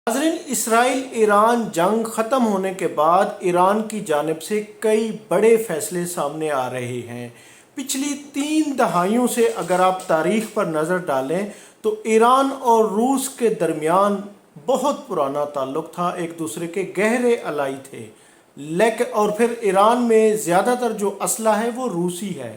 नाज़रीन, Israel Iran जंग ख़त्म होने के बाद ईरान की जानिब से कई बड़े फैसले सामने आ रहे हैं। पिछली 3 दहाइयों से अगर आप तारीख़ पर नज़र डालें तो ईरान और रूस के दरमियान बहुत पुराना ताल्लुक़ था, एक दूसरे के गहरे अलाई थे। लेकिन और फिर ईरान में ज़्यादातर जो असला है वो रूसी है।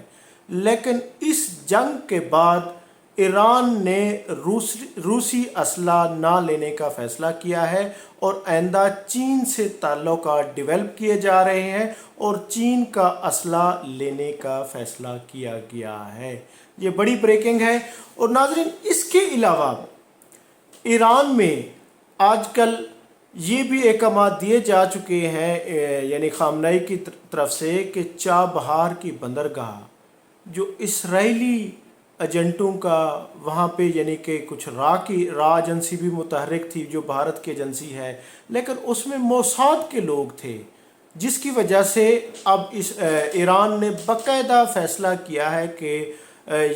लेकिन इस जंग के बाद ईरान ने रूसी असला ना लेने का फ़ैसला किया है और आइंदा चीन से ताल्लुकात डेवलप किए जा रहे हैं और चीन का असला लेने का फ़ैसला किया गया है। ये बड़ी ब्रेकिंग है। और नाज़रीन, इसके अलावा ईरान में आजकल ये भी अहकाम दिए जा चुके हैं यानी खामनेई की तरफ से कि चाबहार की बंदरगाह जो इसराइली एजेंटों का वहाँ पे यानी कि कुछ रा एजेंसी भी मुतहरिक थी जो भारत की एजेंसी है, लेकिन उसमें मोसाद के लोग थे, जिसकी वजह से अब इस ईरान ने बाकायदा फ़ैसला किया है कि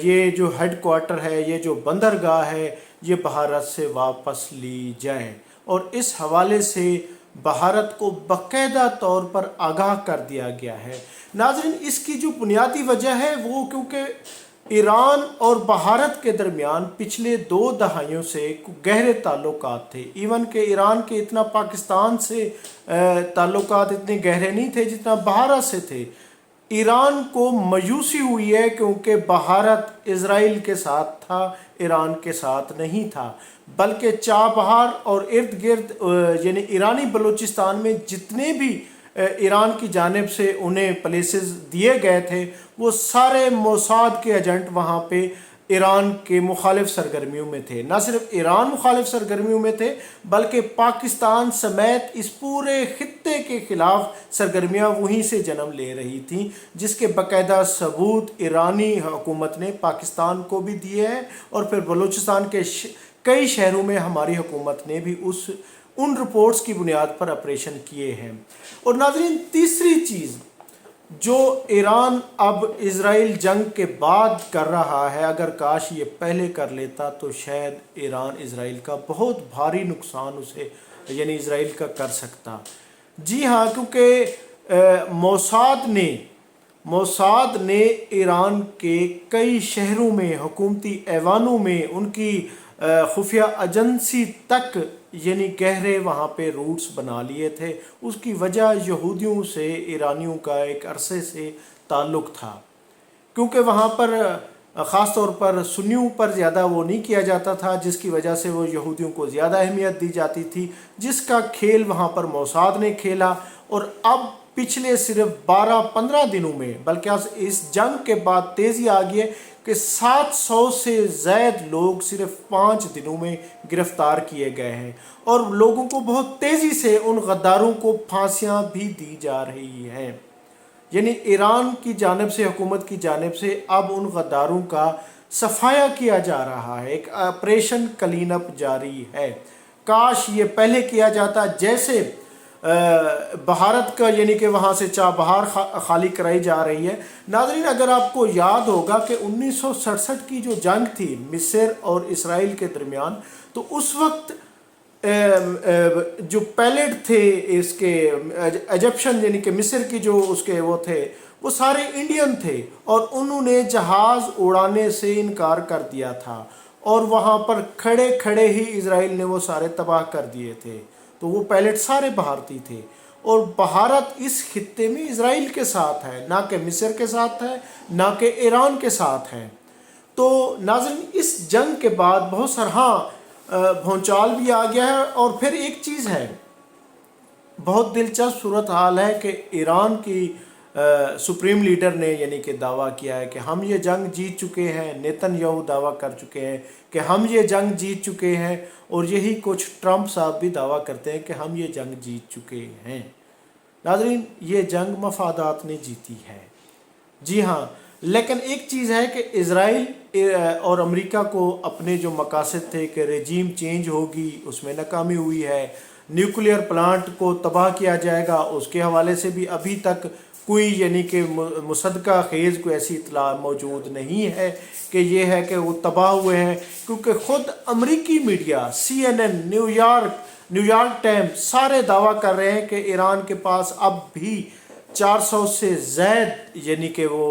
ये जो हेड क्वार्टर है, ये जो बंदरगाह है, ये भारत से वापस ली जाए। और इस हवाले से भारत को बाकायदा तौर पर आगाह कर दिया गया है। नाज़रीन, इसकी जो बुनियादी वजह है वो क्योंकि ईरान और भारत के दरमियान पिछले 2 दहाइयों से गहरे ताल्लुकात थे। इवन के ईरान के इतना पाकिस्तान से ताल्लुकात इतने गहरे नहीं थे जितना भारत से थे। ईरान को मायूसी हुई है क्योंकि भारत इजराइल के साथ था, ईरान के साथ नहीं था, बल्कि चाबहार और इर्द गिर्द यानी ईरानी बलूचिस्तान में जितने भी ईरान की जानिब से उन्हें प्लेसेस दिए गए थे वो सारे मोसाद के एजेंट वहाँ पे ईरान के मुखालिफ सरगर्मियों में थे। न सिर्फ ईरान मुखालिफ सरगर्मियों में थे बल्कि पाकिस्तान समेत इस पूरे खित्ते के ख़िलाफ़ सरगर्मियाँ वहीं से जन्म ले रही थीं, जिसके बाकायदा सबूत ईरानी हुकूमत ने पाकिस्तान को भी दिए हैं और फिर बलूचिस्तान के कई शहरों में हमारी हुकूमत ने भी उन रिपोर्ट्स की बुनियाद पर ऑपरेशन किए हैं। और नाज़रीन, तीसरी चीज़ जो ईरान अब इज़राइल जंग के बाद कर रहा है, अगर काश ये पहले कर लेता तो शायद ईरान इज़राइल का बहुत भारी नुकसान उसे यानी इज़राइल का कर सकता। जी हाँ, क्योंकि मोसाद ने ईरान के कई शहरों में, हुकूमती ऐवानों में उनकी खुफिया एजेंसी तक यानी गहरे वहाँ पे रूट्स बना लिए थे। उसकी वजह यहूदियों से ईरानियों का एक अरसे से ताल्लुक़ था, क्योंकि वहाँ पर ख़ास तौर पर सुन्नियों पर ज़्यादा वो नहीं किया जाता था, जिसकी वजह से वो यहूदियों को ज़्यादा अहमियत दी जाती थी, जिसका खेल वहाँ पर मोसाद ने खेला। और अब पिछले सिर्फ 12-15 दिनों में, बल्कि इस जंग के बाद तेज़ी आ गई है कि 700 से ज़ायद लोग सिर्फ 5 दिनों में गिरफ़्तार किए गए हैं और लोगों को बहुत तेज़ी से उन गद्दारों को फांसियां भी दी जा रही हैं। यानी ईरान की जानिब से, हुकूमत की जानिब से अब उन गद्दारों का सफाया किया जा रहा है, एक ऑपरेशन क्लीन अप जारी है। काश ये पहले किया जाता, जैसे भारत का यानी कि वहाँ से चाबहार खाली कराई जा रही है। नाज़रीन, अगर आपको याद होगा कि 1967 की जो जंग थी मिस्र और इसराइल के दरमियान, तो उस वक्त जो पैलेट थे इसके इजिप्शियन यानी कि मिस्र की जो उसके वो थे, वो सारे इंडियन थे और उन्होंने जहाज़ उड़ाने से इनकार कर दिया था और वहाँ पर खड़े खड़े ही इसराइल ने वो सारे तबाह कर दिए थे। तो वो पैलेट सारे भारतीय थे और भारत इस खित्ते में इज़राइल के साथ है, ना कि मिस्र के साथ है, ना कि ईरान के साथ है। तो नाज़रीन, इस जंग के बाद बहुत सारा भौचाल भी आ गया है। और फिर एक चीज़ है, बहुत दिलचस्प सूरत हाल है कि ईरान की सुप्रीम लीडर ने यानी कि दावा किया है कि हम ये जंग जीत चुके हैं। नेतन्याहू दावा कर चुके हैं कि हम ये जंग जीत चुके हैं और यही कुछ ट्रंप साहब भी दावा करते हैं कि हम ये जंग जीत चुके हैं। नाज़रीन, ये जंग मफादात ने जीती है, जी हाँ, लेकिन एक चीज़ है कि इज़राइल और अमेरिका को अपने जो मकासद थे कि रेजीम चेंज होगी, उसमें नाकामी हुई है। न्यूक्लियर प्लांट को तबाह किया जाएगा, उसके हवाले से भी अभी तक कोई यानी कि मुसद्दक़ा खेज़ कोई ऐसी इत्तला मौजूद नहीं है कि ये है कि वो तबाह हुए हैं, क्योंकि ख़ुद अमरीकी media CNN, New York new York times सारे दावा कर रहे हैं कि ईरान के पास अब भी 400 से ज़ायद यानी कि वो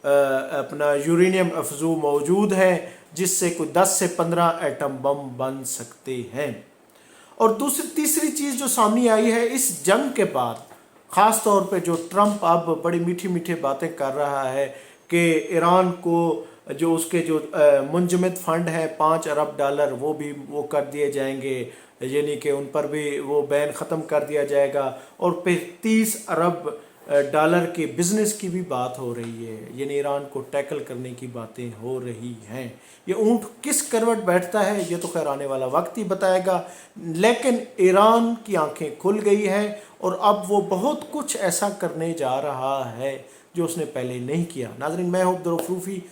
अपना यूरेनियम अफजू मौजूद है, जिससे कोई 10 से 15 एटम बम बन सकते हैं। और तीसरी चीज़ जो सामने आई है इस जंग के बाद, ख़ास तौर पे जो ट्रंप अब बड़ी मीठी मीठी बातें कर रहा है कि ईरान को जो उसके जो मुंजमद फ़ंड है $5 अरब वो भी वो कर दिए जाएंगे, यानी कि उन पर भी वो बैन ख़त्म कर दिया जाएगा। और फिर $30 अरब के बिज़नेस की भी बात हो रही है, यानी ईरान को टैकल करने की बातें हो रही हैं। ये ऊँट किस करवट बैठता है ये तो खैर आने वाला वक्त ही बताएगा, लेकिन ईरान की आंखें खुल गई हैं और अब वो बहुत कुछ ऐसा करने जा रहा है जो उसने पहले नहीं किया। नाज़रीन, मैं हूं अब्दुल रऊफ़ रूफ़ी,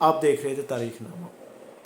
आप देख रहे थे तारीख़नामा।